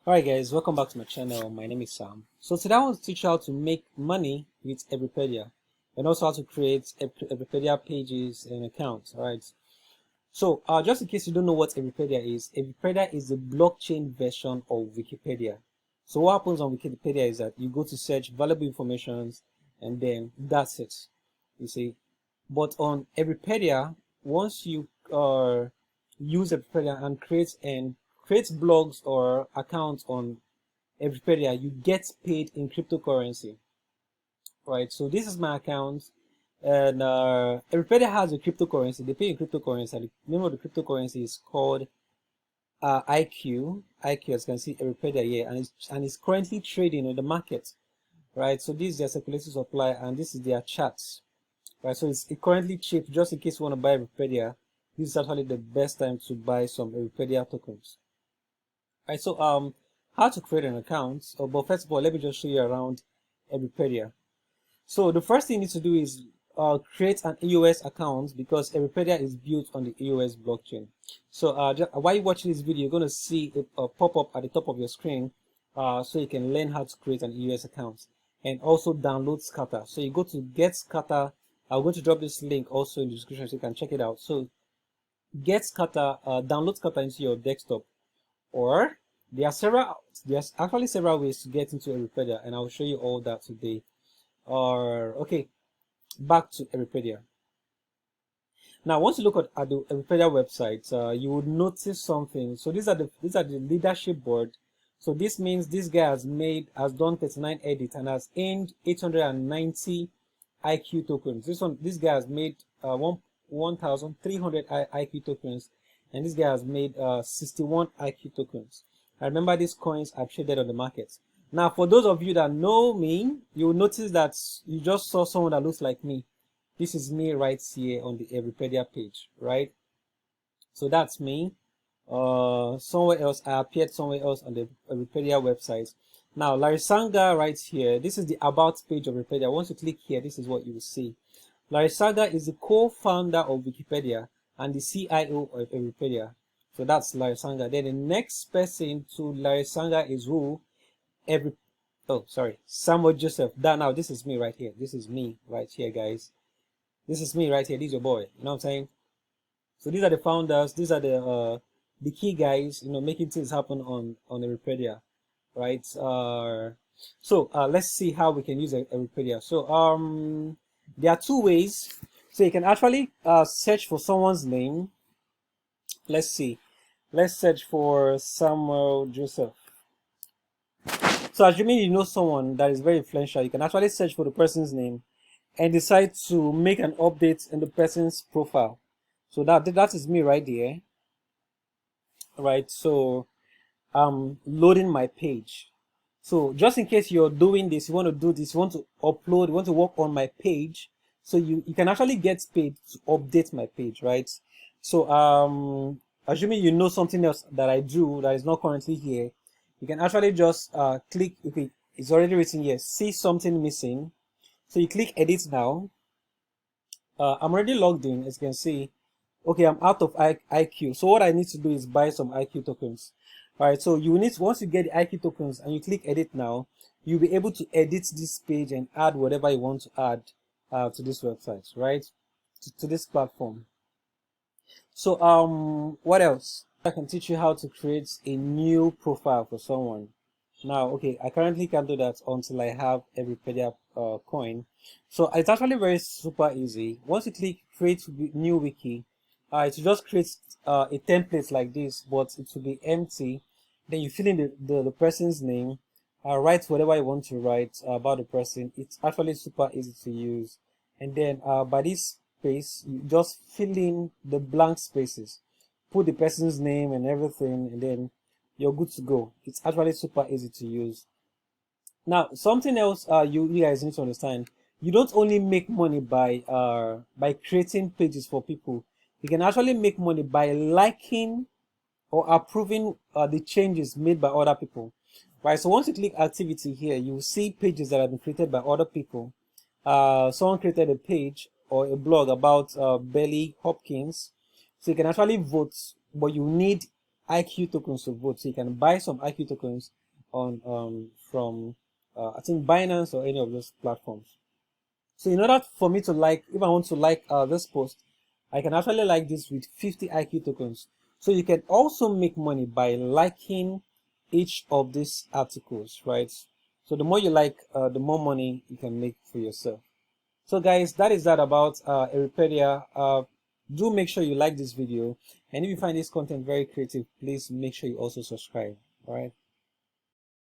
Alright guys, welcome back to my channel. My name is Sam. So today I want to teach you how to make money with Everipedia and also how to create Everipedia pages and accounts. Alright. So just in case you don't know what Everipedia is the blockchain version of Wikipedia. So what happens on Wikipedia is that you go to search valuable information and then that's it. You see. But on Everipedia, once you use Everipedia and create blogs or accounts on Everipedia, you get paid in cryptocurrency, right? So this is my account, and Everipedia has a cryptocurrency. They pay in cryptocurrency. And the name of the cryptocurrency is called IQ. IQ, as you can see, Everipedia here, and it's currently trading on the market, right? So this is their circulating supply, and this is their charts, right? So it's currently cheap. Just in case you want to buy Everipedia, this is actually the best time to buy some Everipedia tokens. Right, so how to create an account. But first of all, let me just show you around Everipedia. So the first thing you need to do is create an EOS account because Everipedia is built on the EOS blockchain. So while you're watching this video, you're going to see it pop up at the top of your screen, so you can learn how to create an EOS account and also download Scatter. So you go to Get Scatter. I'm going to drop this link also in the description so you can check it out. So Get Scatter, download Scatter into your desktop. Or there's actually several ways to get into Everipedia, and I'll show you all that today. Or okay, back to Everipedia. Now, once you look at the Everipedia website, you would notice something. So these are the leadership board. So this means this guy has done 39 edits and has earned 890 IQ tokens. This guy has made 1,300 IQ tokens, and this guy has made 61 IQ tokens. I remember these coins are traded on the market. Now, for those of you that know me, you will notice that you just saw someone that looks like me. This is me right here on the Everipedia page, right? So that's me. Somewhere else, I appeared somewhere else on the Everipedia website. Now, Larisanga right here, this is the about page of Everipedia. Once you click here, this is what you will see. Larisanga is the co-founder of Wikipedia and the CIO of Everipedia. So that's Larisanga. Then the next person to Larisanga is who? Samuel Joseph. Now this is me right here. This is me right here, guys. This is me right here. This is your boy. You know what I'm saying? So these are the founders. These are the key guys. You know, making things happen on Everipedia, right? Let's see how we can use Everipedia. So there are two ways. So you can actually search for someone's name. Let's see. Let's search for Samuel Joseph. So assuming you know someone that is very influential, you can actually search for the person's name and decide to make an update in the person's profile. So that is me right there. Right, so I'm loading my page. So just in case you're doing this, you want to do this, you want to upload, you want to work on my page, so you can actually get paid to update my page, right? So assuming you know something else that I do that is not currently here, you can actually just click. Okay, it's already written here, see something missing, so you click edit now. I'm already logged in, as you can see. Okay, I'm out of IQ, so what I need to do is buy some IQ tokens. All right, so once you get the IQ tokens and you click edit now, you'll be able to edit this page and add whatever you want to add to this website, right? To this platform. So what else? I can teach you how to create a new profile for someone. Now, okay, I currently can't do that until I have Everipedia coin. So it's actually very super easy. Once you click create new wiki, it will just create a template like this, but it will be empty. Then you fill in the person's name, write whatever you want to write about the person. It's actually super easy to use. And then by this space, you just fill in the blank spaces, put the person's name and everything, and then you're good to go. It's actually super easy to use. Now, something else you guys need to understand: you don't only make money by creating pages for people. You can actually make money by liking or approving the changes made by other people, right? So once you click activity here, you will see pages that have been created by other people. Someone created a page or a blog about Belly Hopkins, so you can actually vote, but you need IQ tokens to vote. So you can buy some IQ tokens on from I think Binance or any of those platforms. So in order for me to like, if I want to like this post, I can actually like this with 50 IQ tokens. So you can also make money by liking each of these articles, right? So the more you like, the more money you can make for yourself. So guys, that is that about Everipedia. Do make sure you like this video, and if you find this content very creative, please make sure you also subscribe. All right.